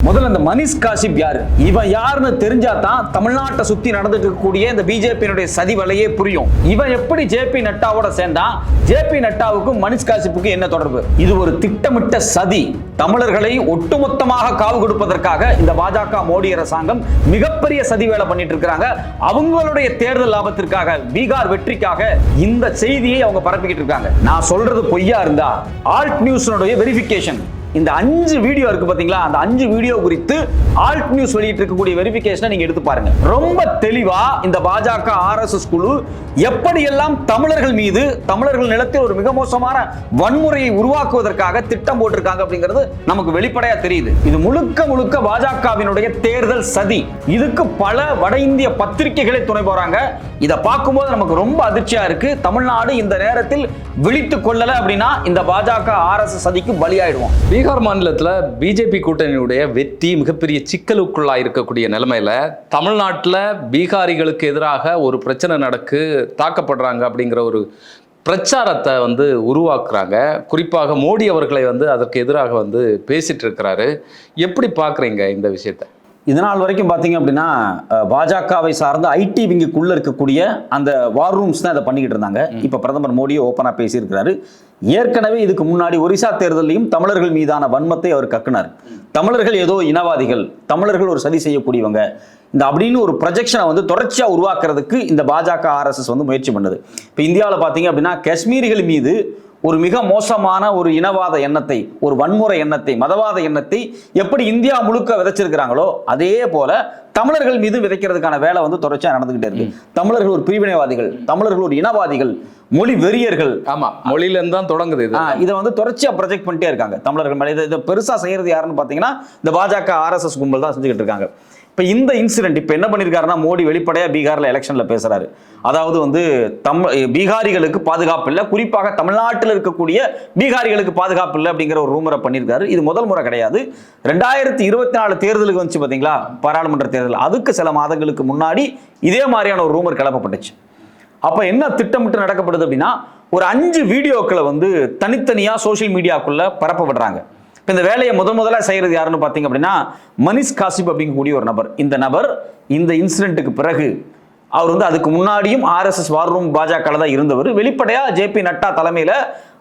முதல்ல இந்த மனிஷ் காசிப் யாரு, இவன் யாருன்னு தெரிஞ்சாதான் தமிழ்நாட்டை சுத்தி நடந்துட்டு இருக்கக்கூடிய இந்த பிஜேபியினுடைய சதி வலையே புரியும். இவன் எப்படி ஜேபி நட்டாவோட சேர்ந்தான், ஜேபி நட்டாவுக்கும் மனிஷ் காசிப்புக்கும் என்ன தொடர்பு? இது ஒரு திட்டமிட்ட சதி. தமிழர்களை ஒட்டுமொத்தமாக காவு கொடுப்பதற்காக இந்த பாஜக மோடி அரசாங்கம் மிகப்பெரிய சதி வேலை பண்ணிட்டு இருக்காங்க. அவங்களுடைய தேர்தல் லாபத்திற்காக, பீகார் வெற்றிக்காக இந்த செய்தியை அவங்க பரப்பிக்கிட்டு இருக்காங்க. நான் சொல்றது பொய்யா இருந்தா ஆல்ட் நியூஸ்னுடைய வெரிஃபிகேஷன், இந்த 5 வீடியோ இருக்கு பாத்தீங்களா, அந்த 5 வீடியோ குறித்து ஆல்ட் நியூஸ் வெளியிட்டு இருக்கக்கூடிய வெரிஃபிகேஷனை நீங்க எடுத்து பாருங்க. ரொம்ப தெளிவா இந்த பாஜக RSS குழு எப்படியெல்லாம் தமிழர்கள் மீது, தமிழர்கள் நிலத்தில் ஒரு மிக மோசமான வன்முறையை உருவாக்குவதற்காக திட்டம் போட்டிருக்காங்க அப்படிங்கிறது நமக்கு வெளிப்படையா தெரியுது. இது முழுக்க முழுக்க பாஜகவினுடைய தேர்தல் சதி. இதுக்கு பல வட இந்திய பத்திரிகைகளை துணை போறாங்க. இதை பார்க்கும்போது நமக்கு ரொம்ப அதிர்ச்சியா இருக்கு. தமிழ்நாடு இந்த நேரத்தில் விழித்துக் கொள்ளல அப்படின்னா இந்த பாஜக RSS சதிக்கு பலியாயிடுவோம். பீகார் மாநிலத்தில் பிஜேபி கூட்டணியுடைய வெற்றி மிகப்பெரிய சிக்கலுக்குள்ளாக இருக்கக்கூடிய நிலைமையில தமிழ்நாட்டில் பீகாரிகளுக்கு எதிராக ஒரு பிரச்சனை நடக்கு, தாக்கப்படுறாங்க அப்படிங்கிற ஒரு பிரச்சாரத்தை உருவாக்குறாங்க. குறிப்பாக மோடி அவர்களை அதற்கு எதிராக பேசிட்டு இருக்கிறாரு. எப்படி பார்க்குறீங்க இந்த விஷயத்தை? இதனால் வரைக்கும் பார்த்தீங்க அப்படின்னா பாஜகவை சார்ந்த ஐடி விங்குக்குள்ள இருக்கக்கூடிய அந்த வார் ரூம்ஸ் தான் இதை பண்ணிக்கிட்டு இருந்தாங்க. இப்போ பிரதமர் மோடியை ஓப்பனாக பேசியிருக்கிறாரு. ஏற்கனவே இதுக்கு முன்னாடி ஒரிசா தேர்தலையும் தமிழர்கள் மீதான வன்மத்தை அவர் கக்குனார். தமிழர்கள் ஏதோ இனவாதிகள், தமிழர்கள் ஒரு சதி செய்யக்கூடியவங்க, இந்த அப்படின்னு ஒரு ப்ரொஜெக்ஷனை தொடர்ச்சியாக உருவாக்குறதுக்கு இந்த பாஜக RSS முயற்சி பண்ணுது. இப்போ இந்தியாவில் பார்த்தீங்க அப்படின்னா காஷ்மீரிகள் மீது ஒரு மிக மோசமான ஒரு இனவாத எண்ணத்தை, ஒரு வன்முறை எண்ணத்தை, மதவாத எண்ணத்தை எப்படி இந்தியா முழுக்க விதைச்சிருக்கிறாங்களோ அதே போல தமிழர்கள் மீது விதைக்கிறதுக்கான வேலை தொடர்ச்சியா நடந்துகிட்டே இருக்கு. தமிழர்கள் ஒரு பிரிவினைவாதிகள், தமிழர்கள் ஒரு இனவாதிகள், மொழி வெறியர்கள். ஆமா, மொழியில இருந்து தான் தொடங்குது. இதை தொடர்ச்சியா ப்ரொஜெக்ட் பண்ணிட்டே இருக்காங்க தமிழர்கள் மேல. இதை பெருசா செய்யறது யாருன்னு பாத்தீங்கன்னா இந்த பாஜக RSS கும்பல் தான் செஞ்சுக்கிட்டு இருக்காங்க. இப்போ இந்த இன்சிடென்ட் இப்போ என்ன பண்ணியிருக்காருன்னா, மோடி வெளிப்படையாக பீகாரில் எலெக்ஷனில் பேசுகிறாரு. அதாவது பீகாரிகளுக்கு பாதுகாப்பு இல்லை, குறிப்பாக தமிழ்நாட்டில் இருக்கக்கூடிய பீகாரிகளுக்கு பாதுகாப்பு இல்லை அப்படிங்கிற ஒரு ரூமரை பண்ணியிருக்காரு. இது முதல் முறை கிடையாது. 2024 தேர்தலுக்கு வந்துச்சு பார்த்தீங்களா, பாராளுமன்ற தேர்தல், அதுக்கு சில மாதங்களுக்கு முன்னாடி இதே மாதிரியான ஒரு ரூமர் கிளப்பப்பட்டுச்சு. அப்போ என்ன திட்டமிட்டு நடக்கப்படுது அப்படின்னா, ஒரு 5 வீடியோக்களை தனித்தனியாக சோசியல் மீடியாக்குள்ளே பரப்பப்படுறாங்க. இந்த வேலையை முதல்ல செய்யறது யாருன்னு பார்த்தீங்க அப்படின்னா மனிஷ் காசிப் அப்படிங்கக்கூடிய ஒரு நபர். இந்த நபர் இந்த இன்சிடென்ட்டுக்கு பிறகு அவர் அதுக்கு முன்னாடியும் RSS வார் ரூம் பாஜக தான் இருந்தவர். வெளிப்படையா ஜேபி நட்டா தலைமையில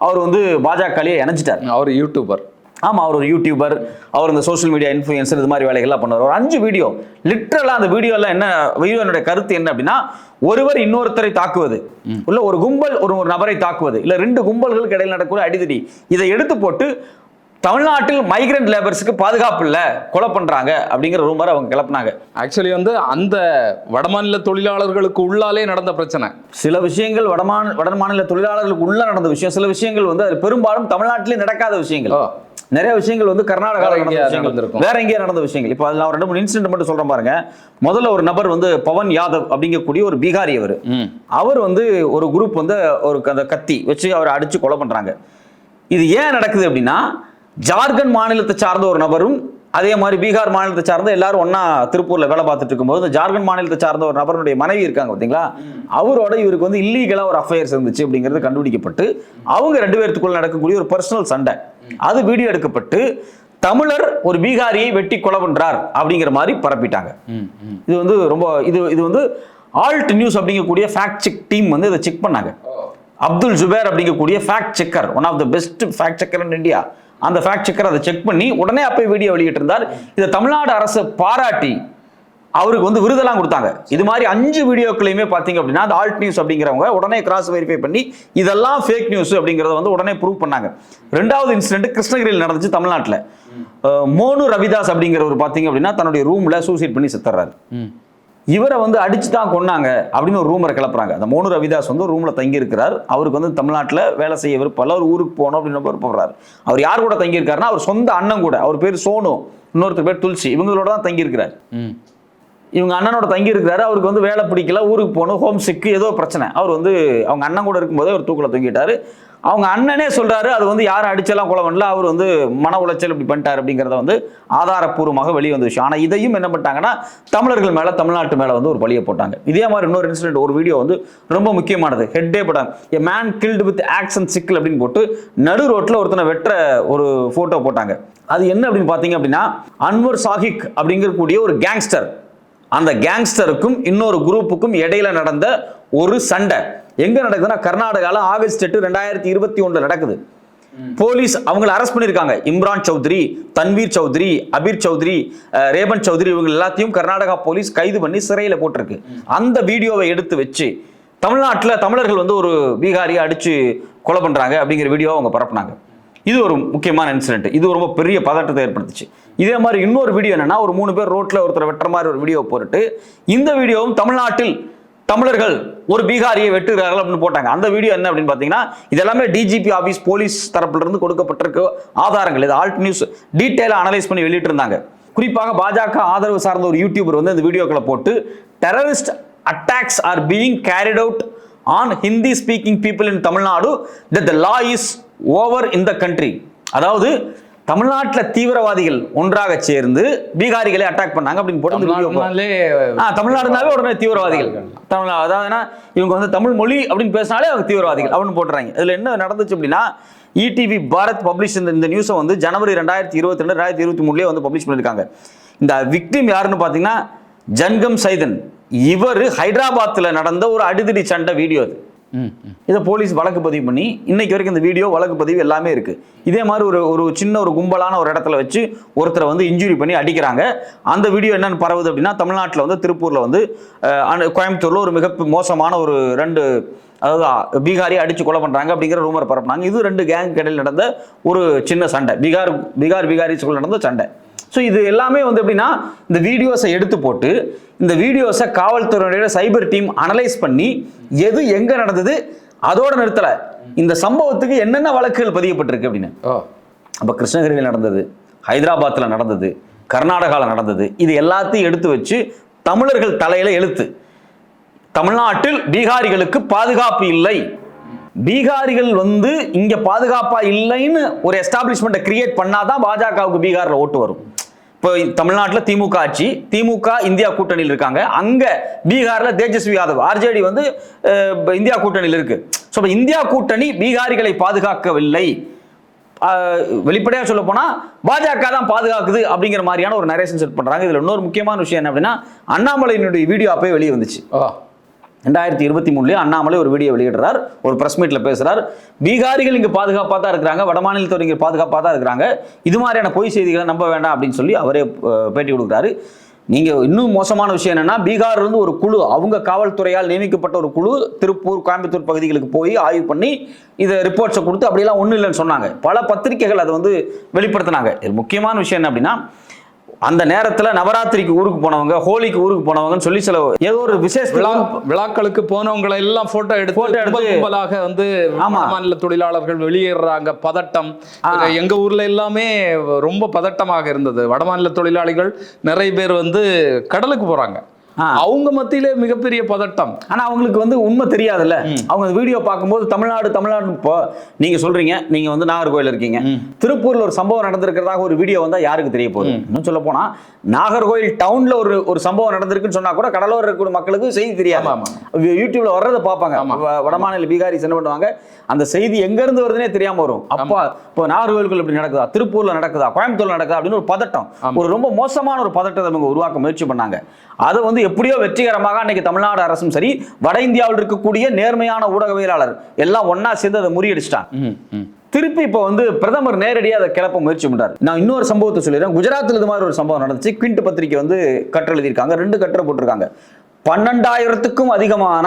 அவர் பாஜகலையே இணைஞ்சிட்டார். அவர் யூடியூபர். ஆமா, அவர் ஒரு யூடியூபர், அவர் இந்த சோசியல் மீடியா இன்ஃப்ளூயன்சர், இது மாதிரி வேலைகள்லாம் பண்ணுவார். ஒரு 5 வீடியோ லிட்டரலா, அந்த வீடியோல என்ன, வீடியோனுடைய கருத்து என்ன அப்படின்னா, ஒருவர் இன்னொருத்தரை தாக்குவது, இல்ல ஒரு கும்பல் ஒரு நபரை தாக்குவது, இல்ல 2 கும்பல்களுக்கு இடையில் நடக்கூடிய அடிதடி, இதை எடுத்து போட்டு தமிழ்நாட்டில் மைக்ரண்ட் லேபர்ஸுக்கு பாதுகாப்பு இல்லை, கொலை பண்றாங்க அப்படிங்கிற ரூமர் அவங்க கிளப்பினாங்க. ஆக்சுவலி அந்த வடமாநில தொழிலாளர்களுக்கு உள்ளாலே நடந்த பிரச்சனை. சில விஷயங்கள் வடமாநில தொழிலாளர்களுக்கு உள்ள நடந்த விஷயம், சில விஷயங்கள் அது பெரும்பாலும் தமிழ்நாட்டிலே நடக்காத விஷயங்கள். நிறைய விஷயங்கள் கர்நாடகாவில் நடந்த விஷயங்கள், வேற எங்கேயே நடந்த விஷயங்கள். இப்போ அதில் 2-3 இன்சிடென்ட் மட்டும் சொல்றேன் பாருங்க. முதல்ல ஒரு நபர் பவன் யாதவ் அப்படிங்கக்கூடிய ஒரு பீகாரி. அவர் ஒரு குரூப் ஒரு கத்தி வச்சு அவரை அடிச்சு கொலை பண்றாங்க. இது ஏன் நடக்குது அப்படின்னா, ஜார்க்கண்ட் மாநிலத்தை சார்ந்த ஒரு நபரும் அதே மாதிரி பீகார் மாநிலத்தை சார்ந்த எல்லாரும் ஒன்னா திருப்பூர்ல வேலை பார்த்துட்டு இருக்கும்போது ஜார்க்கண்ட் மாநிலத்தை சார்ந்த ஒரு நபருடைய மனைவி இருக்காங்க பார்த்தீங்களா, அவரோட இவருக்கு இல்லீகலா ஒரு அஃபேர்ஸ் இருந்துச்சு அப்படிங்கிறது கண்டுபிடிக்கப்பட்டு அவங்க 2 பேருக்குள்ள நடக்கக்கூடிய ஒரு பர்சனல் சண்டை, அது வீடியோ எடுக்கப்பட்டு தமிழர் ஒரு பீகாரியை வெட்டி கொலை பண்றார் அப்படிங்கிற மாதிரி பரப்பிட்டாங்க. இது ரொம்ப இது ஆல்ட் நியூஸ் அப்படிங்கக்கூடிய ஃபேக்ட் செக் டீம் இதை செக் பண்ணாங்க. அப்துல் ஜுபேர் அப்படிங்கக்கூடிய fact checker, one of the best fact checker in India, அந்த ஃபேக்ட் செக்கர் அதை செக் பண்ணி உடனே அப்போ வீடியோ வெளியிட்டு இருந்தார். இதை தமிழ்நாடு அரசு பாராட்டி அவருக்கு விருதெல்லாம் கொடுத்தாங்க. இது மாதிரி 5 வீடியோக்களையுமே பார்த்தீங்க அப்படின்னா அந்த ஆல்ட் நியூஸ் அப்படிங்கிறவங்க உடனே கிராஸ் வெரிஃபை பண்ணி இதெல்லாம் ஃபேக் நியூஸ் அப்படிங்கிறத உடனே ப்ரூவ் பண்ணாங்க. 2வது இன்சிடென்ட் கிருஷ்ணகிரியில் நடந்துச்சு தமிழ்நாட்டில். மோனு ரவிதாஸ் அப்படிங்கிறவர் பார்த்தீங்க அப்படின்னா தன்னுடைய ரூம்ல சூசைட் பண்ணி செத்துறாரு. இவரை அடிச்சு தான் கொன்னாங்க அப்படின்னு ஒரு ரூமரை கிளப்புறாங்க. அந்த மோனு ரவிதாஸ் ரூம்ல தங்கி இருக்கிறார். அவருக்கு தமிழ்நாட்டில் வேலை செய்ய விருப்பம், ஒரு ஊருக்கு போகணும் அப்படின்னு விருப்பப்படுறாரு. அவர் யார் கூட தங்கி இருக்காருன்னா அவர் சொந்த அண்ணன் கூட, அவர் பேர் சோனு, இன்னொருத்தர் பேர் துல்சி, இவங்களோட தான் தங்கி இருக்கிறார். இவங்க அண்ணனோட தங்கி இருக்கிறாரு, அவருக்கு வந்து வேலை பிடிக்கல, ஊருக்கு போகணும், ஹோம் சிக்கு, ஏதோ பிரச்சனை. அவர் வந்து அவங்க அண்ணன் கூட இருக்கும்போதே ஒரு தூக்கில் தூங்கிட்டாரு. அவங்க அண்ணனே சொல்றாரு அது வந்து யாரும் அடிச்செல்லாம் கொலை பண்ணல, அவர் வந்து மன உளைச்சல் இப்படி பண்ணிட்டாரு அப்படிங்கிறத வந்து ஆதாரப்பூர்வமாக வெளியே வந்த விஷயம். ஆனால் இதையும் என்ன பண்ணிட்டாங்கன்னா தமிழர்கள் மேல, தமிழ்நாட்டு மேல வந்து ஒரு பழியை போட்டாங்க. இதே மாதிரி இன்னொரு இன்சிடென்ட், ஒரு வீடியோ வந்து ரொம்ப முக்கியமானது, ஹெட்டே போட்டாங்க, a man killed with axe and sickle அப்படின்னு போட்டு நடு ரோட்ல ஒருத்தனை வெட்டுற ஒரு போட்டோ போட்டாங்க. அது என்ன அப்படின்னு பாத்தீங்க அப்படின்னா, அன்வர் சாஹிக் அப்படிங்கக்கூடிய ஒரு கேங்ஸ்டர், அந்த கேங்ஸ்டருக்கும் இன்னொரு குரூப்புக்கும் இடையில நடந்த ஒரு சண்டை எங்க நடக்குதுன்னா கர்நாடகால ஆகஸ்ட் 8, 2021 நடக்குது. போலீஸ் அவங்களை அரெஸ்ட் பண்ணிருக்காங்க. இம்ரான் சௌத்ரி, தன்வீர் சௌத்ரி, அபீர் சௌத்ரி, ரேபன் சௌத்ரி, இவங்க எல்லாத்தையும் கர்நாடகா போலீஸ் கைது பண்ணி சிறையில போட்டிருக்கு. அந்த வீடியோவை எடுத்து வச்சு தமிழ்நாட்டில் தமிழர்கள் வந்து ஒரு பீகாரியை அடிச்சு கொலை பண்றாங்க அப்படிங்கிற வீடியோவை அவங்க பரப்புனாங்க. இது ஒரு முக்கியமான இன்சிடென்ட். இது ரொம்ப பெரிய பதட்டத்தை ஏற்படுத்துச்சு. இதே மாதிரி இன்னொரு வீடியோ என்னன்னா, ஒரு 3 பேர் ரோட்ல ஒருத்தர் வெட்டுற மாதிரி ஒரு வீடியோ போட்டு, இந்த வீடியோவும் தமிழ்நாட்டில் தமிழர்கள் ஒரு பீகாரியை வெட்டுகிறார்கள் அப்படின்னு போட்டாங்க. அந்த வீடியோ என்ன அப்படின்னு பாத்தீங்கன்னா, இதெல்லாமே டிஜிபி ஆபீஸ் போலீஸ் தரப்புல இருந்து கொடுக்கப்பட்டிருக்க ஆதாரங்கள். இது ஆல்ட் நியூஸ் டீடைலா அனலைஸ் பண்ணி வெளியிட்டு இருந்தாங்க. குறிப்பாக பாஜக ஆதரவு சார்ந்த ஒரு யூடியூபர் வந்து இந்த வீடியோக்களை போட்டு, terrorist attacks are being carried out on Hindi speaking people in Tamil Nadu, that the law is over in the country. அதாவது தமிழ்நாட்டில் தீவிரவாதிகள் ஒன்றாக சேர்ந்து பீகாரிகளை அட்டாக் பண்ணாங்க அப்படின்னு போட்டு தமிழ்நாடுனாவே உடனே தீவிரவாதிகள். அதாவது இவங்க வந்து தமிழ் மொழி அப்படின்னு பேசினாலே அவங்க தீவிரவாதிகள் அப்படின்னு போட்டுறாங்க. இதுல என்ன நடந்துச்சு அப்படின்னா, இடிவி பாரத் பப்ளிஷ் இந்த நியூஸை வந்து ஜனவரி 2022 2023 வந்து பப்ளிஷ் பண்ணிருக்காங்க. இந்த விக்டிம் யாருன்னு பாத்தீங்கன்னா ஜன்கம் சைதன். இவர் ஹைதராபாத்ல நடந்த ஒரு அடிதடி சண்டை வீடியோ அது. இதை போலீஸ் வழக்கு பதிவு பண்ணி இன்னைக்கு வரைக்கும் இந்த வீடியோ வழக்கு பதிவு எல்லாமே இருக்கு. இதே மாதிரி ஒரு சின்ன ஒரு கும்பலான ஒரு இடத்துல வச்சு ஒருத்தரை வந்து இன்ஜுரி பண்ணி அடிக்கிறாங்க. அந்த வீடியோ என்னன்னு பரவுது அப்படின்னா, தமிழ்நாட்டில் வந்து திருப்பூர்ல வந்து கோயம்புத்தூர்ல ஒரு மிக மோசமான ஒரு 2 அதாவது பீகாரியை அடிச்சு கொலை பண்றாங்க அப்படிங்கிற ரூமர் பரப்புனாங்க. இது 2 கேங் இடையில் நடந்த ஒரு சின்ன சண்டை, பீகாரிஸ்குள்ள நடந்த சண்டை. ஸோ இது எல்லாமே வந்து எப்படின்னா, இந்த வீடியோஸை எடுத்து போட்டு இந்த வீடியோஸை காவல்துறையுடைய சைபர் டீம் அனலைஸ் பண்ணி எது எங்க நடந்தது அதோட நிறுத்தல, இந்த சம்பவத்துக்கு என்னென்ன வழக்குகள் பதியப்பட்டிருக்கு அப்படின்னு. அப்ப கிருஷ்ணகிரியில் நடந்தது, ஹைதராபாத்ல நடந்தது, கர்நாடகாவில் நடந்தது, இது எல்லாத்தையும் எடுத்து வச்சு தமிழர்கள் தலையில எழுத்து. தமிழ்நாட்டில் பீகாரிகளுக்கு பாதுகாப்பு இல்லை, பீகாரிகள் வந்து இங்க பாதுகாப்பா இல்லைன்னு ஒரு எஸ்டாப்ளிஷ்மெண்ட்டை கிரியேட் பண்ணாதான் பாஜகவுக்கு பீகார்ல ஓட்டு வரும். இப்போ தமிழ்நாட்டில் திமுக ஆட்சி, திமுக இந்தியா கூட்டணியில் இருக்காங்க. அங்க பீகார்ல தேஜஸ்வி யாதவ் ஆர்ஜேடி வந்து இந்தியா கூட்டணியில் இருக்கு. ஸோ இந்தியா கூட்டணி பீகாரிகளை பாதுகாக்கவில்லை, வெளிப்படையா சொல்ல போனா பாஜக தான் பாதுகாக்குது அப்படிங்கிற மாதிரியான ஒரு நரேஷன் செட் பண்றாங்க. இதுல இன்னொரு முக்கியமான விஷயம் என்ன அப்படின்னா, அண்ணாமலையினுடைய வீடியோ அப்பவே வெளியே வந்துச்சு. 2023 அண்ணாமலை ஒரு வீடியோ வெளியிடுறார், ஒரு பிரஸ் மீட்ல பேசுறார். பீகாரிகள் இங்க பாதுகாப்பாக தான் இருக்கிறாங்க, வட மாநிலத்தவர் இங்க பாதுகாப்பாக தான் இருக்கிறாங்க, இது மாதிரியான பொய் செய்திகளை நம்ப வேண்டாம் அப்படின்னு சொல்லி அவரே பேட்டி கொடுக்குறாரு. நீங்க இன்னும் மோசமான விஷயம் என்னன்னா, பீகார்ல இருந்து ஒரு குழு, அவங்க காவல்துறையால் நியமிக்கப்பட்ட ஒரு குழு திருப்பூர், கோயம்புத்தூர் பகுதிகளுக்கு போய் ஆய்வு பண்ணி இதை ரிப்போர்ட்ஸை கொடுத்து அப்படியெல்லாம் ஒன்றும் இல்லைன்னு சொன்னாங்க. பல பத்திரிகைகள் அதை வந்து வெளிப்படுத்தினாங்க. முக்கியமான விஷயம் என்ன அப்படின்னா, அந்த நேரத்தில் நவராத்திரிக்கு ஊருக்கு போனவங்க, ஹோலிக்கு ஊருக்கு போனவங்கன்னு சொல்லி சில ஏதோ ஒரு விசேஷ விழாக்களுக்கு போனவங்களை எல்லாம் போட்டோ எடுத்து வந்து மாநில தொழிலாளர்கள் வெளியேறாங்க. பதட்டம் எங்க ஊர்ல எல்லாமே ரொம்ப பதட்டமாக இருந்தது. வடமாநில தொழிலாளிகள் நிறைய பேர் வந்து கடலுக்கு போறாங்க, அவங்க மத்தியிலே மிகப்பெரிய பதட்டம். ஆனா அவங்களுக்கு வந்து உண்மை தெரியாதுல்ல. அவங்க வீடியோ பார்க்கும்போது தமிழ்நாடு இப்போ நீங்க சொல்றீங்க, நீங்க வந்து நாகர்கோயில் இருக்கீங்க, திருப்பூர்ல ஒரு சம்பவம் நடந்திருக்கிறதாக ஒரு வீடியோ வந்தா யாருக்கு தெரிய போகுது? இன்னும் சொல்ல போனா நாகர்கோயில் டவுன்ல ஒரு சம்பவம் நடந்திருக்குன்னு சொன்னா கூட கடலோர இருக்கிற மக்களுக்கு செய்தி தெரியாது. யூடியூப்ல வர்றதை பார்ப்பாங்க. வடமாநில பீகாரிஸ் என்ன பண்ணுவாங்க, அந்த செய்தி எங்க இருந்து வருதுன்னே தெரியாம வரும். அப்பா இப்போ நாகர்கோயிலுக்குள்ள இப்படி நடக்குதா, திருப்பூர்ல நடக்குதா, கோயம்புத்தூர்ல நடக்குதா அப்படின்னு ஒரு பதட்டம், ஒரு ரொம்ப மோசமான ஒரு பதட்டத்தை அவங்க உருவாக்க முயற்சி பண்ணாங்க. அதை வந்து எப்படியோ வெற்றிகரமாக அன்னைக்கு தமிழ்நாடு அரசும் சரி, வட இந்தியாவில் இருக்கக்கூடிய நேர்மையான ஊடகவியலாளர் எல்லாம் ஒன்னா சேர்ந்து அதை முறியடிச்சிட்டாங்க. திருப்பி இப்போ வந்து பிரதமர் நேரடியாக அதை கிளப்ப முயற்சி பண்றாரு. நான் இன்னொரு சம்பவத்தை சொல்லிடுறேன். குஜராத்தில் இது மாதிரி ஒரு சம்பவம் நடந்துச்சு. குவிண்ட் பத்திரிகை வந்து கட்டுரை எழுதியிருக்காங்க, 2 கட்டுரை போட்டிருக்காங்க. 12,000க்கும் அதிகமான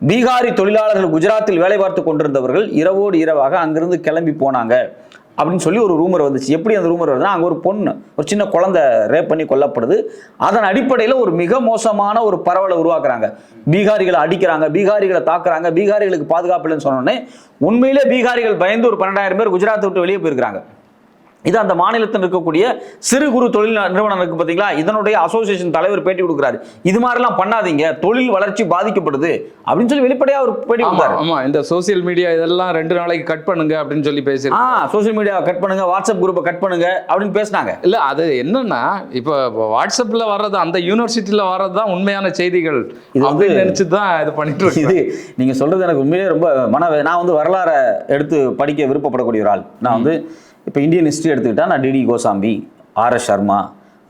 பீகாரி தொழிலாளர்கள் குஜராத்தில் வேலை பார்த்து கொண்டிருந்தவர்கள் இரவோடு இரவாக அங்கிருந்து கிளம்பி போனாங்க அப்படின்னு சொல்லி ஒரு ரூமர் வந்துச்சு. எப்படி அந்த ரூமர் வருதுன்னா, அங்கே ஒரு பொண்ணு, ஒரு சின்ன குழந்தை ரேப் பண்ணி கொல்லப்படுது. அதன் அடிப்படையில் ஒரு மிக மோசமான ஒரு பரவலை உருவாக்குறாங்க. பீகாரிகளை அடிக்கிறாங்க, பீகாரிகளை தாக்குறாங்க, பீகாரிகளுக்கு பாதுகாப்பு இல்லைன்னு சொன்னோடனே உண்மையிலே பீகாரிகள் பயந்து ஒரு 12,000 பேர் குஜராத்தை விட்டு வெளியே போயிருக்கிறாங்க. இது அந்த மாநிலத்தில் இருக்கக்கூடிய சிறு குறு தொழில் நிறுவனம் இருக்கு பார்த்தீங்களா, இதனுடைய அசோசியேஷன் தலைவர் பேட்டி கொடுக்குறாரு. இது மாதிரிலாம் பண்ணாதீங்க, தொழில் வளர்ச்சி பாதிக்கப்படுது அப்படின்னு சொல்லி வெளிப்படையாக ஒரு பேட்டி கொடுத்தாரு. ஆமா, இந்த சோசியல் மீடியா இதெல்லாம் 2 நாளைக்கு கட் பண்ணுங்க அப்படின்னு சொல்லி பேசி, சோசியல் மீடியாவை கட் பண்ணுங்க, வாட்ஸ்அப் குரூப்பை கட் பண்ணுங்க அப்படின்னு பேசினாங்க. இல்ல அது என்னன்னா, இப்போ வாட்ஸ்அப்ல வர்றது, அந்த யூனிவர்சிட்டியில வர்றது தான் உண்மையான செய்திகள் இது வந்து நினைச்சு தான் இது பண்ணிட்டு இருக்கு. இது நீங்க சொல்றது எனக்கு உண்மையிலே ரொம்ப நான் வந்து வரலாறை எடுத்து படிக்க விருப்பப்படக்கூடிய ஒரு ஆள். நான் வந்து இப்போ இந்தியன் ஹிஸ்ட்ரி எடுத்துக்கிட்டா நான் டிடி கோசாம்பி, ஆர்.எஸ். சர்மா,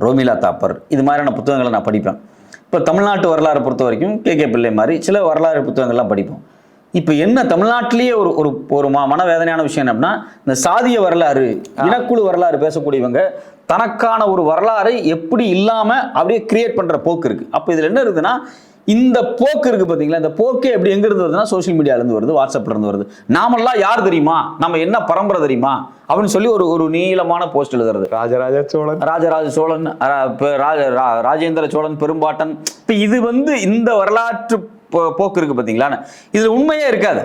ரோமிலா தாப்பர் இது மாதிரியான புத்தகங்களை நான் படிப்பேன். இப்போ தமிழ்நாட்டு வரலாறை பொறுத்த வரைக்கும் கே பிள்ளை மாதிரி சில வரலாறு புத்தகங்கள்லாம் படிப்போம். இப்போ என்ன தமிழ்நாட்டிலேயே ஒரு மனவேதனையான விஷயம் என்ன அப்படின்னா, இந்த சாதிய வரலாறு, இனக்குழு வரலாறு பேசக்கூடியவங்க தனக்கான ஒரு வரலாறை எப்படி இல்லாமல் அப்படியே கிரியேட் பண்ணுற போக்கு இருக்குது. அப்போ இதில் என்ன இருக்குதுன்னா, இந்த போக்கு இருக்கு பார்த்தீங்களா, இந்த போக்கே எப்படி எங்கிருந்து வருதுன்னா சோசியல் மீடியாலேருந்து வருது, வாட்ஸ்அப்ல இருந்து வருது. நாமெல்லாம் யார் தெரியுமா, நம்ம என்ன பரம்பரை தெரியுமா அப்படின்னு சொல்லி ஒரு நீளமான போஸ்ட் எழுதுறது. ராஜராஜ சோழன், ராஜேந்திர சோழன், பெரும்பாட்டன். இப்போ இது வந்து இந்த வரலாற்று போக்கு இருக்கு பார்த்தீங்களா, இதுல உண்மையே இருக்காது.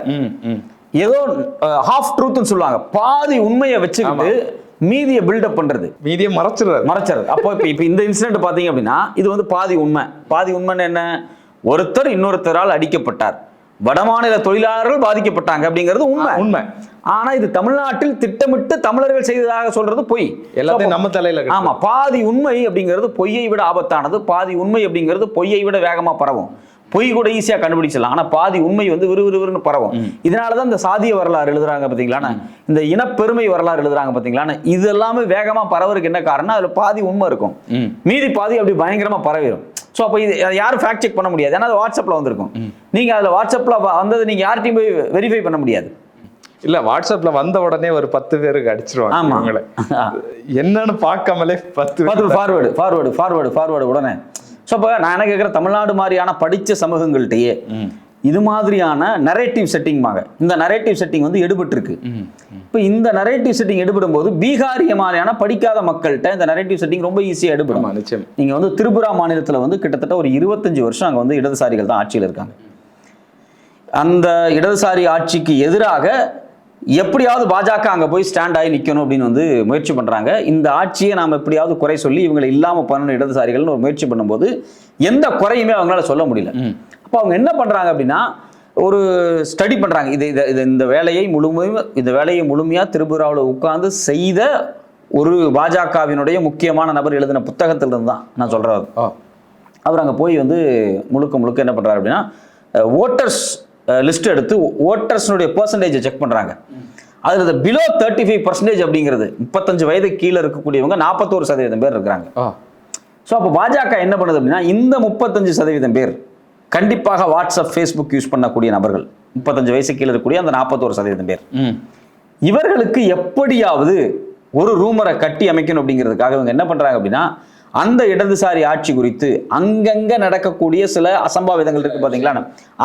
ஏதோ ஹாஃப் ட்ரூத்னு சொல்லுவாங்க, பாதி உண்மையை வச்சுக்கிட்டு மீதியை பில்டப் பண்றது, மீதியை மறைச்சிடுறது. அப்போ இப்போ இந்த இன்சிடென்ட் பார்த்தீங்க அப்படின்னா இது வந்து பாதி உண்மைன்னு என்ன, ஒருத்தர் இன்னொருத்தரால் அடிக்கப்பட்டார், வடமாநில தொழிலாளர்கள் பாதிக்கப்பட்டாங்க அப்படிங்கிறது உண்மை. ஆனா இது தமிழ்நாட்டில் திட்டமிட்டு தமிழர்கள் செய்ததாக சொல்றது பொய். எல்லாத்தையும் நம்ம தலையில. ஆமா, பாதி உண்மை அப்படிங்கிறது பொய்யை விட ஆபத்தானது, பாதி உண்மை அப்படிங்கிறது பொய்யை விட வேகமா பரவும். பொய் கூட ஈஸியா கண்டுபிடிச்சலாம், ஆனா பாதி உண்மை வந்து விறுவிறுன்னு பரவும். இதனாலதான் இந்த சாதிய வரலாறு எழுதுறாங்க பாத்தீங்களா, இந்த இனப்பெருமை வரலாறு எழுதுறாங்க பாத்தீங்களா, இது எல்லாமே வேகமா பரவருக்கு என்ன காரணம், அதுல பாதி உண்மை இருக்கும், மீதி பாதி அப்படி பயங்கரமா பரவிடும். ஸோ அப்போ இது யாரும் ஃபேக்ட் செக் பண்ண முடியாது, ஏன்னா அது வாட்ஸ்அப்ல வந்திருக்கும். நீங்க அதுல வாட்ஸ்அப்ல வந்தது நீங்க யார்ட்டையும் போய் வெரிஃபை பண்ண முடியாது. இல்ல வாட்ஸ்அப்ல வந்த உடனே ஒரு 10 பேருக்கு அடிச்சிருவாங்க. ஆமா, என்னன்னு பார்க்காமலே 10 ஃபார்வர்டு உடனே. ஸோ இப்போ நான் என்ன கேட்குறேன், தமிழ்நாடு மாதிரியான படித்த சமூகங்கள்கிட்டயே இது மாதிரியான நரேட்டிவ் செட்டிங்காக இந்த நரேட்டிவ் செட்டிங் வந்து எடுபட்டுருக்கு. இப்போ இந்த நரேட்டிவ் செட்டிங் எடுபடும் போது பீகாரிய மாதிரியான படிக்காத மக்கள்கிட்ட இந்த நரேட்டிவ் செட்டிங் ரொம்ப ஈஸியாக எடுபடும். நீங்கள் வந்து திரிபுரா மாநிலத்தில் வந்து கிட்டத்தட்ட ஒரு 25 வருஷம் அங்கே வந்து இடதுசாரிகள் தான் ஆட்சியில் இருக்காங்க. அந்த இடதுசாரி ஆட்சிக்கு எதிராக எப்படியாவது பாஜக அங்கே போய் ஸ்டாண்ட் ஆகி நிற்கணும் அப்படின்னு வந்து முயற்சி பண்ணுறாங்க. இந்த ஆட்சியை நாம் எப்படியாவது குறை சொல்லி இவங்களை இல்லாமல் பண்ணணும் இடதுசாரிகள்னு ஒரு முயற்சி பண்ணும்போது எந்த குறையுமே அவங்களால சொல்ல முடியல. அப்போ அவங்க என்ன பண்ணுறாங்க அப்படின்னா, ஒரு ஸ்டடி பண்ணுறாங்க. இந்த வேலையை முழுமையாக திரிபுராவில் உட்கார்ந்து செய்த ஒரு பாஜகவினுடைய முக்கியமான நபர் எழுதின புத்தகத்திலிருந்து தான் நான் சொல்கிறார். அவர் அங்கே போய் வந்து முழுக்க என்ன பண்ணுறாரு அப்படின்னா, ஓட்டர்ஸ் லிஸ்ட் எடுத்து ஓட்டர்ஸ்னுடைய பெர்சன்டேஜை செக் பண்ணுறாங்க. அதில் பிலோ 35% அப்படிங்கிறது 35 வயதுக்கு கீழே இருக்கக்கூடியவங்க 41% பேர் இருக்கிறாங்க. ஸோ அப்போ பாஜக என்ன பண்ணுது அப்படின்னா, இந்த 35% பேர் கண்டிப்பாக வாட்ஸ்அப், ஃபேஸ்புக் யூஸ் பண்ணக்கூடிய நபர்கள், 35 வயசு கீழே இருக்கக்கூடிய அந்த 41% பேர், இவர்களுக்கு எப்படியாவது ஒரு ரூமரை கட்டி அமைக்கணும் அப்படிங்கிறதுக்காக இவங்க என்ன பண்ணுறாங்க அப்படின்னா, அந்த இடதுசாரி ஆட்சி குறித்து அங்கங்க நடக்கக்கூடிய சில அசம்பாவிதங்கள் இருக்கு பாத்தீங்களா,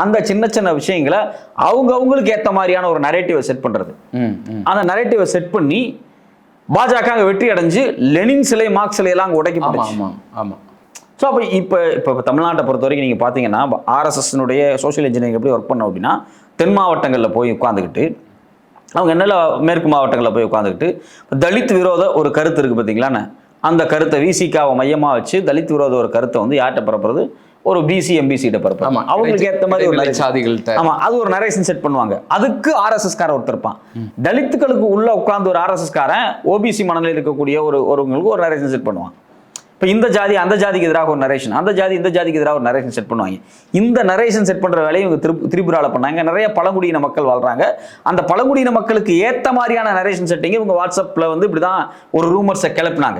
அந்த சின்ன விஷயங்களை அவங்களுக்கு ஏற்ற மாதிரியான ஒரு நரேட்டிவை செட் பண்றது. அந்த நரேட்டிவை செட் பண்ணி பாஜக வெற்றி அடைஞ்சு லெனின் சிலை, மார்க்ஸ் சிலை எல்லாம் உடைக்கப்பட்டுச்சு. ஸோ அப்போ இப்போ தமிழ்நாட்டை பொறுத்த வரைக்கும் நீங்கள் பார்த்தீங்கன்னா, ஆர்எஸ்எஸ்னுடைய சோஷியல் இன்ஜினியரிங் எப்படி ஒர்க் பண்ணோம் அப்படின்னா, தென் மாவட்டங்களில் போய் உட்காந்துக்கிட்டு, அவங்க என்னென்ன மேற்கு மாவட்டங்களில் போய் உட்காந்துக்கிட்டு தலித் விரோத ஒரு கருத்து இருக்குது பார்த்தீங்களான்னு, அந்த கருத்தை விசிகாவை மையமாக வச்சு தலித் விரோத ஒரு கருத்தை வந்து யார்கிட்ட பரப்புறது, ஒரு பிசி எம்பிசிட்ட பரப்புறது. அவங்களுக்கு ஏற்ற மாதிரி ஒரு சாதிகள், ஆமா, அது ஒரு நரேஷன் செட் பண்ணுவாங்க. அதுக்கு ஆர்எஸ்எஸ் காரன் ஒருத்தர் இருப்பான். தலித்துக்களுக்கு உள்ள உட்கார்ந்து ஒரு ஆர்எஸ்எஸ் காரன் ஓபிசி மனநிலையில் இருக்கக்கூடிய ஒருவங்களுக்கு ஒரு நரேஷன் செட் பண்ணுவான். இப்போ இந்த ஜாதி அந்த ஜாதிக்கு எதிராக ஒரு நரேஷன், அந்த ஜாதி இந்த ஜாதிக்கு எதிராக ஒரு நரேஷன் செட் பண்ணுவாங்க. இந்த நரேஷன் செட் பண்ணுற வேலையை இவங்க திரிபுராவில் பண்ணாங்க. நிறைய பழங்குடியின மக்கள் வாழ்றாங்க. அந்த பழங்குடியின மக்களுக்கு ஏற்ற மாதிரியான நரேஷன் செட்டிங் இவங்க வாட்ஸ்அப்பில் வந்து இப்படிதான் ஒரு ரூமர்ஸை கிளப்பினாங்க.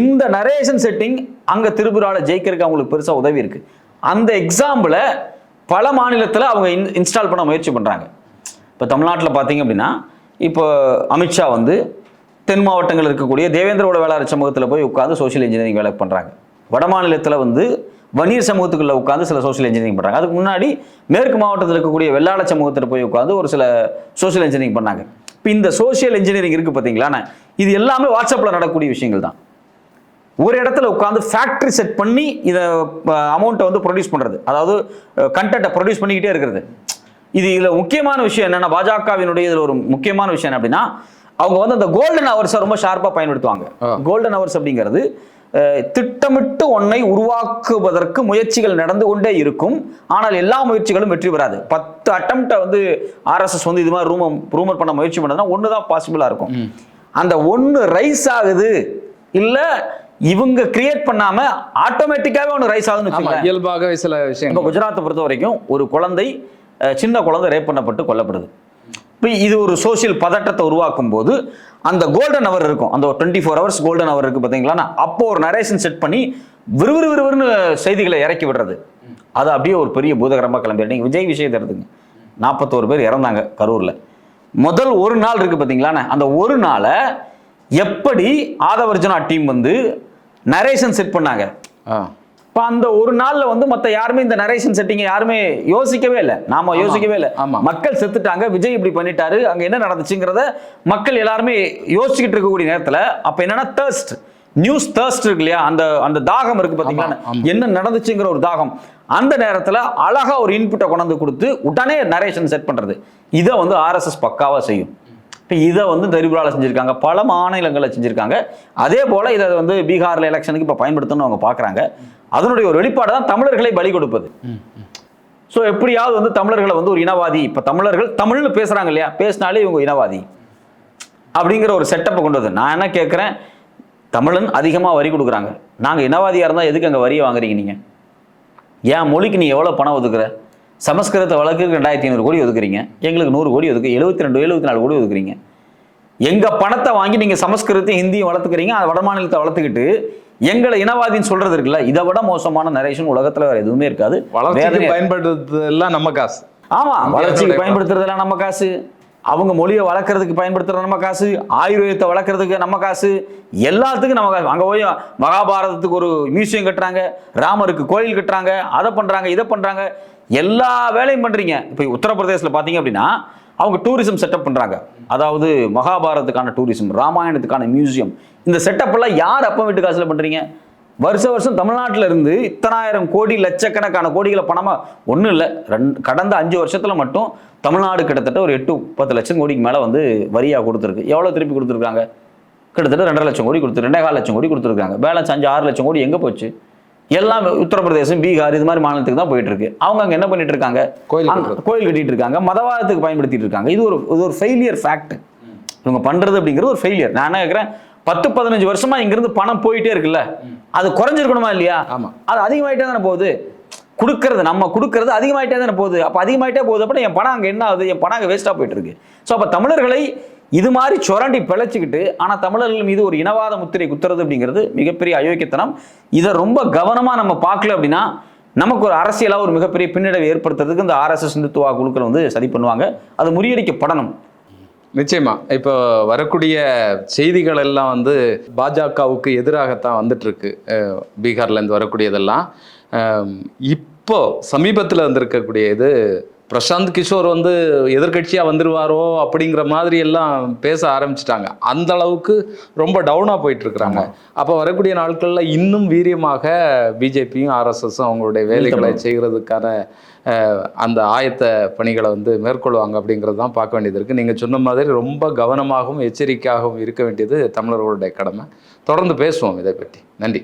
இந்த நரேஷன் செட்டிங் அங்கே திரிபுராவில் ஜெயிக்கிறதுக்கு அவங்களுக்கு பெருசாக உதவி இருக்கு. அந்த எக்ஸாம்பிளை பல மாநிலத்தில் அவங்க இன்ஸ்டால் பண்ண முயற்சி பண்ணுறாங்க. இப்போ தமிழ்நாட்டில் பார்த்தீங்க அப்படின்னா, இப்போ அமித்ஷா வந்து தென் மாவட்டங்கள் இருக்கக்கூடிய தேவேந்திரோட வேளாளர் சமூகத்தில் போய் உட்காந்து சோஷியல் இன்ஜினியரிங் வேலை பண்ணுறாங்க. வட மாநிலத்தில் வந்து வன்னியர் சமூகத்துக்குள்ள உட்காந்து சில சோஷியல் இன்ஜினியரிங் பண்ணுறாங்க. அதுக்கு முன்னாடி மேற்கு மாவட்டத்தில் இருக்கக்கூடிய வெள்ளாள சமூகத்தில் போய் உட்காந்து ஒரு சில சோஷியல் இன்ஜினியரிங் பண்ணாங்க. இப்போ இந்த சோஷியல் இன்ஜினியரிங் இருக்குது பார்த்தீங்களா, இது எல்லாமே வாட்ஸ்அப்பில் நடக்கக்கூடிய விஷயங்கள் தான். ஒரு இடத்துல உட்காந்து ஃபேக்ட்ரி செட் பண்ணி இதை அமௌண்ட்டை வந்து ப்ரொடியூஸ் பண்ணுறது, அதாவது கண்டென்ட்டை ப்ரொடியூஸ் பண்ணிக்கிட்டே இருக்கிறது. இதில் முக்கியமான விஷயம் என்னென்னா, பாஜகவினுடைய இதில் ஒரு முக்கியமான விஷயம் என்ன அப்படின்னா, அவங்க வந்து அந்த கோல்டன் ஹவர்ஸை ரொம்ப ஷார்ப்பா பயன்படுத்துவாங்க. கோல்டன் ஹவர்ஸ் அப்படிங்கிறது திட்டமிட்டு ஒன்னை உருவாக்குவதற்கு முயற்சிகள் நடந்து கொண்டே இருக்கும். ஆனால் எல்லா முயற்சிகளும் வெற்றி பெறாது. 10 அட்டம்ப்டை வந்து ஆர்எஸ்எஸ் வந்து இது மாதிரி ரூமர் பண்ண முயற்சி பண்ணதுன்னா ஒன்று தான் பாசிபிளா இருக்கும். அந்த ஒன்று ரைஸ் ஆகுது இல்ல இவங்க கிரியேட் பண்ணாம ஆட்டோமேட்டிக்காவே ஒன்று ரைஸ் ஆகுதுன்னு இயல்பாகவே சில விஷயம். இப்போ குஜராத்தை பொறுத்த வரைக்கும் ஒரு குழந்தை, சின்ன குழந்தை ரேப் பண்ணப்பட்டு கொல்லப்படுது. இப்போ இது ஒரு சோசியல் பதட்டத்தை உருவாக்கும் போது அந்த கோல்டன் ஹவர் இருக்கும், அந்த 24 hours கோல்டன் ஹவர் இருக்கு பார்த்தீங்களா, அப்போ ஒரு நரேஷன் செட் பண்ணி விறுவிறுன்னு செய்திகளை இறக்கி விடுறது. அது அப்படியே ஒரு பெரிய பூதகரமாக கிளம்பி. நீங்கள் விஜய் விஷயத்தை எடுத்துங்க, 41 பேர் இறந்தாங்க கரூரில். முதல் ஒரு நாள் இருக்கு பார்த்தீங்களா, அந்த ஒரு நாளை எப்படி ஆதவர்ஜனா டீம் வந்து நரேஷன் செட் பண்ணாங்க. இப்போ அந்த ஒரு நாள்ல வந்து மற்ற யாருமே இந்த நரேஷன் செட்டிங்கை யாருமே யோசிக்கவே இல்லை. நாம யோசிக்கவே இல்லை. மக்கள் செத்துட்டாங்க, விஜய் இப்படி பண்ணிட்டாரு, அங்க என்ன நடந்துச்சுங்கிறத மக்கள் எல்லாருமே யோசிச்சுக்கிட்டு இருக்கக்கூடிய நேரத்துல அப்ப என்னன்னா நியூஸ் தர்ஸ்ட் இருக்கு இல்லையா, அந்த தாகம் இருக்கு பாத்தீங்களா, என்ன நடந்துச்சுங்கிற ஒரு தாகம். அந்த நேரத்துல அழகா ஒரு இன்புட்டை கொண்டு கொடுத்து உடனே நரேஷன் செட் பண்றது. இதை வந்து ஆர்எஸ்எஸ் பக்காவா செய்யும். இப்போ இதை வந்து திரிபுரால செஞ்சிருக்காங்க, பல மாநிலங்களில் செஞ்சிருக்காங்க. அதே போல இதை வந்து பீகார்ல எலெக்ஷனுக்கு இப்போ பயன்படுத்தணும்னு அவங்க பார்க்குறாங்க. அதனுடைய ஒரு வெளிப்பாடு தான் தமிழர்களை பலி கொடுப்பது. ஸோ எப்படியாவது வந்து தமிழர்களை வந்து ஒரு இனவாதி, இப்போ தமிழர்கள் தமிழ்னு பேசுறாங்க இல்லையா, பேசினாலே இவங்க இனவாதி அப்படிங்கிற ஒரு செட்டப்பை கொண்டு வந்து. நான் என்ன கேட்குறேன், தமிழன் அதிகமாக வரி கொடுக்குறாங்க, நாங்கள் இனவாதியாக இருந்தால் எதுக்கு அங்கே வரியை வாங்குறீங்க? நீங்கள் ஏன் மொழிக்கு நீ எவ்வளோ பணம் ஒதுக்குற? சமஸ்கிருத வழக்குக்கு 2500 கோடி ஒதுக்குறீங்க, எங்களுக்கு 100 கோடி ஒதுக்கு, 74 கோடி ஒதுக்குறீங்க. எங்க பணத்தை வாங்கி நீங்க சமஸ்கிருதத்தையும் ஹிந்தியும் வளர்த்துக்கிறீங்க, வட மாநிலத்தை வளர்த்துக்கிட்டு எங்களை இனவாதின்னு சொல்றது இருக்குல்ல, இதை விட மோசமான நரேஷன் உலகத்துல வேற எதுவுமே இருக்காது. வளர்ச்சிக்கு பயன்படுத்துறதெல்லாம் நம்ம காசு. ஆமா, வளர்ச்சிக்கு பயன்படுத்துறதெல்லாம் நம்ம காசு, அவங்க மொழியை வளர்க்கறதுக்கு பயன்படுத்துறது நம்ம காசு, ஆயுர்வேதத்தை வளர்க்கறதுக்கு நம்ம காசு, எல்லாத்துக்கும் நம்ம காசு. அங்க போய் மகாபாரதத்துக்கு ஒரு மியூசியம் கட்டுறாங்க, ராமருக்கு கோயில் கட்டுறாங்க, அதை பண்றாங்க, இதை பண்றாங்க, எல்லா வேலையும் பண்றீங்க. இப்போ உத்தரப்பிரதேசத்தில் பார்த்தீங்க அப்படின்னா அவங்க டூரிசம் செட்டப் பண்றாங்க. அதாவது மகாபாரதத்துக்கான டூரிசம், ராமாயணத்துக்கான மியூசியம், இந்த செட்டப் எல்லாம் யார் அப்ப வீட்டு காசுல பண்றீங்க? வருஷம் தமிழ்நாட்டில் இருந்து இத்தனாயிரம் கோடி லட்சக்கணக்கான கோடிகளை பணமா ஒன்றும் இல்லை. கடந்த 5 வருஷத்துல மட்டும் தமிழ்நாடு கிட்டத்தட்ட ஒரு 8-10 லட்சம் கோடிக்கு மேல வந்து வரியா கொடுத்துருக்கு. எவ்வளவு திருப்பி கொடுத்துருக்காங்க? கிட்டத்தட்ட 2.5 லட்சம் கோடி கொடுத்து 2.25 லட்சம் கோடி கொடுத்துருக்காங்க. பேலன்ஸ் 5-6 லட்சம் கோடி எங்க போச்சு? எல்லாம் உத்தரப்பிரதேசம், பீகார் இது மாதிரி மாநிலத்துக்கு தான் போயிட்டு இருக்கு. அவங்க அங்க என்ன பண்ணிட்டு இருக்காங்க? கோயில் கட்டிட்டு இருக்காங்க, மதவாதத்துக்கு பயன்படுத்திட்டு இருக்காங்க. இது ஒரு ஃபெயிலியர் ஃபேக்ட். இவங்க பண்றது அப்படிங்கிறது ஒரு ஃபெயிலியர். நான் என்ன கேட்கிறேன், 10-15 வருஷமா இங்கிருந்து பணம் போயிட்டே இருக்குல்ல, அது குறைஞ்சிருக்கணுமா இல்லையா? அது அதிகமாயிட்டே தானே போகுது. நம்ம கொடுக்கறது அதிகமாயிட்டே தானே போகுது. அப்ப அதிகமாயிட்டே போகுது, அப்ப என் பணம் அங்க என்ன ஆகுது? என் பணம் அங்க வேஸ்டா போயிட்டு இருக்கு. ஸோ அப்ப தமிழர்களை இது மாதிரி சுரண்டி பிழைச்சிக்கிட்டு ஆனா தமிழர்கள் மீது ஒரு இனவாத முத்திரை குத்துறது அப்படிங்கிறது மிகப்பெரிய அயோக்கியத்தனம். இதை ரொம்ப கவனமா நம்ம பார்க்கல அப்படின்னா நமக்கு ஒரு அரசியலா ஒரு மிகப்பெரிய பின்னடைவை ஏற்படுத்துறதுக்கு இந்த ஆர்எஸ்எஸ் இந்துத்துவா குழுக்கள் வந்து சரி பண்ணுவாங்க. அது முறியடிக்கப்படணும். நிச்சயமா. இப்போ வரக்கூடிய செய்திகள் எல்லாம் வந்து பாஜகவுக்கு எதிராகத்தான் வந்துட்டு இருக்கு. பீகார்ல இருந்து வரக்கூடியதெல்லாம் இப்போ சமீபத்தில் வந்திருக்கக்கூடிய இது பிரசாந்த் கிஷோர் வந்து எதிர்கட்சியாக வந்துருவாரோ அப்படிங்கிற மாதிரி எல்லாம் பேச ஆரம்பிச்சிட்டாங்க. அந்த அளவுக்கு ரொம்ப டவுனாக போயிட்டு இருக்கிறாங்க. அப்போ வரக்கூடிய நாட்களில் இன்னும் வீரியமாக பிஜேபியும் ஆர்எஸ்எஸும் அவங்களுடைய வேலைகளை செய்கிறதுக்கான அந்த ஆயத்த பணிகளை வந்து மேற்கொள்வாங்க அப்படிங்கிறது தான் பார்க்க வேண்டியது இருக்குது. நீங்கள் சொன்ன மாதிரி ரொம்ப கவனமாகவும் எச்சரிக்கையாகவும் இருக்க வேண்டியது தமிழர்களுடைய கடமை. தொடர்ந்து பேசுவோம் இதை பற்றி. நன்றி.